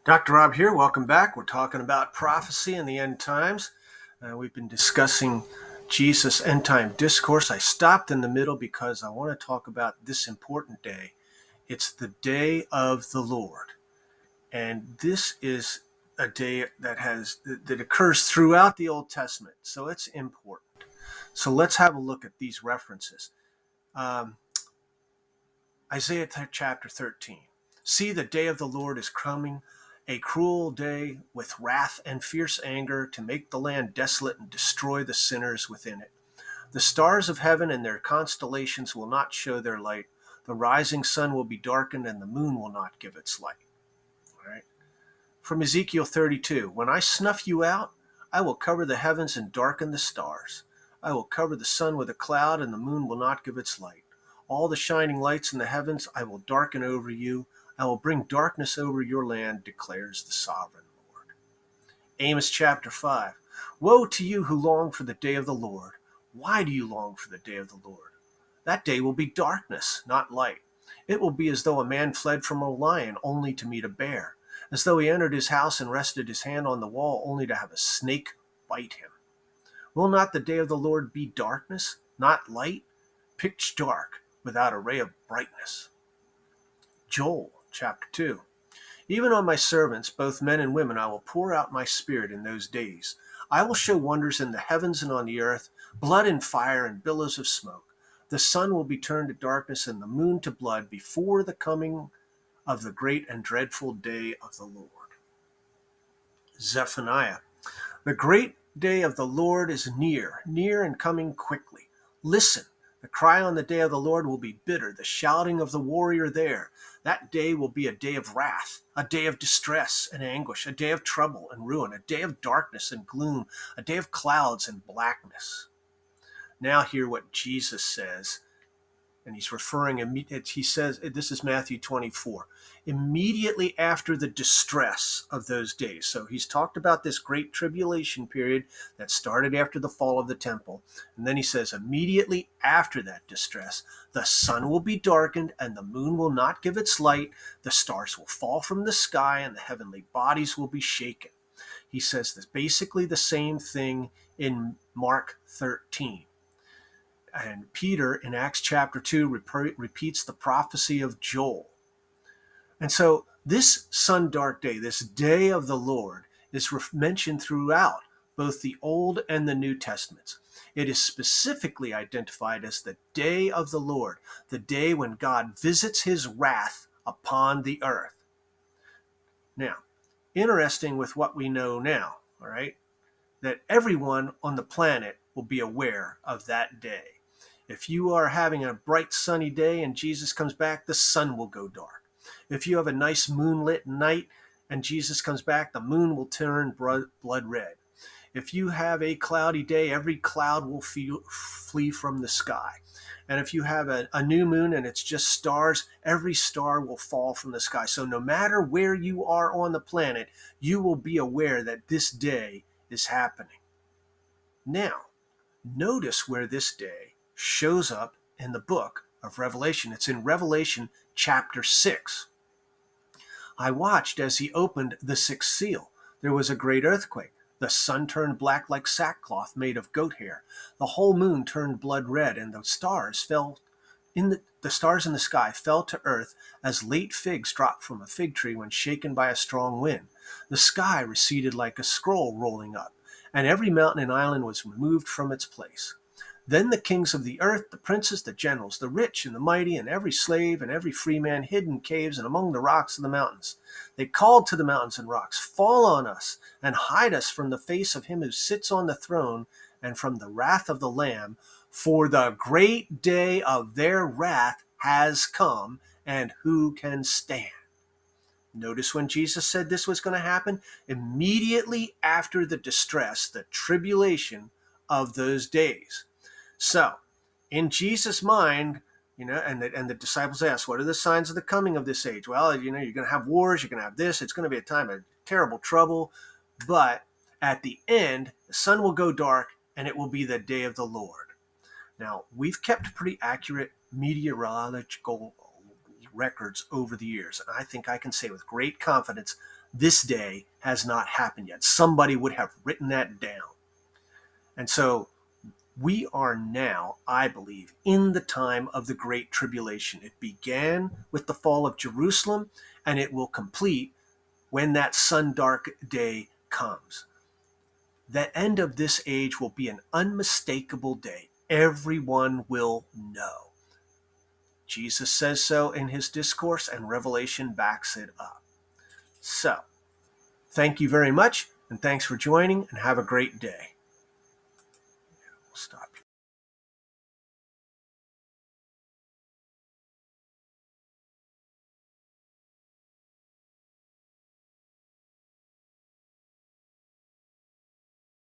Dr. Rob here. Welcome back. We're talking about prophecy in the end times. We've been discussing Jesus' end time discourse. I stopped in the middle because I want to talk about this important day. It's the day of the Lord. And this is a day that occurs throughout the Old Testament. So it's important. So let's have a look at these references. Um, Isaiah chapter 13. See, the day of the Lord is coming, a cruel day with wrath and fierce anger to make the land desolate and destroy the sinners within it. The stars of heaven and their constellations will not show their light. The rising sun will be darkened and the moon will not give its light. All right. From Ezekiel 32. When I snuff you out, I will cover the heavens and darken the stars. I will cover the sun with a cloud and the moon will not give its light. All the shining lights in the heavens I will darken over you. I will bring darkness over your land, declares the sovereign Lord. Amos chapter 5. Woe to you who long for the day of the Lord. Why do you long for the day of the Lord? That day will be darkness, not light. It will be as though a man fled from a lion only to meet a bear, as though he entered his house and rested his hand on the wall only to have a snake bite him. Will not the day of the Lord be darkness, not light, pitch dark, without a ray of brightness? Joel chapter 2. Even on my servants, both men and women, I will pour out my spirit in those days. I will show wonders in the heavens and on the earth, blood and fire and billows of smoke. The sun will be turned to darkness and the moon to blood before the coming of the great and dreadful day of the Lord. Zephaniah. The great day of the Lord is near, near and coming quickly. Listen, the cry on the day of the Lord will be bitter, the shouting of the warrior there. That day will be a day of wrath, a day of distress and anguish, a day of trouble and ruin, a day of darkness and gloom, a day of clouds and blackness. Now hear what Jesus says, and he's referring, he says, this is Matthew 24, immediately after the distress of those days. So he's talked about this great tribulation period that started after the fall of the temple. And then he says, immediately after that distress, the sun will be darkened and the moon will not give its light. The stars will fall from the sky and the heavenly bodies will be shaken. He says this basically the same thing in Mark 13. And Peter in Acts chapter 2 repeats the prophecy of Joel. And so this sun dark day, this day of the Lord, is mentioned throughout both the Old and the New Testaments. It is specifically identified as the day of the Lord, the day when God visits his wrath upon the earth. Now, interesting with what we know now, all right, that everyone on the planet will be aware of that day. If you are having a bright sunny day and Jesus comes back, the sun will go dark. If you have a nice moonlit night and Jesus comes back, the moon will turn blood red. If you have a cloudy day, every cloud will flee from the sky. And if you have a new moon and it's just stars, every star will fall from the sky. So no matter where you are on the planet, you will be aware that this day is happening. Now, notice where this day shows up in the book of Revelation. It's in Revelation chapter 6. I watched as he opened the sixth seal. There was a great earthquake. The sun turned black like sackcloth made of goat hair. The whole moon turned blood red, and the stars in the sky fell to earth as late figs drop from a fig tree when shaken by a strong wind. The sky receded like a scroll rolling up, and every mountain and island was removed from its place. Then the kings of the earth, the princes, the generals, the rich and the mighty, and every slave and every free man hid in caves and among the rocks of the mountains. They called to the mountains and rocks, fall on us and hide us from the face of him who sits on the throne and from the wrath of the Lamb, for the great day of their wrath has come, and who can stand? Notice when Jesus said this was going to happen? Immediately after the distress, the tribulation of those days. So, in Jesus' mind, and the disciples asked, what are the signs of the coming of this age? Well, you're going to have wars, you're going to have this, it's going to be a time of terrible trouble. But at the end, the sun will go dark and it will be the day of the Lord. Now, we've kept pretty accurate meteorological records over the years. And I think I can say with great confidence This day has not happened yet. Somebody would have written that down. And so we are now, I believe, in the time of the Great Tribulation. It began with the fall of Jerusalem, and it will complete when that sun-dark day comes. The end of this age will be an unmistakable day. Everyone will know. Jesus says so in his discourse, and Revelation backs it up. So, thank you very much, and thanks for joining, and have a great day. We'll stop here.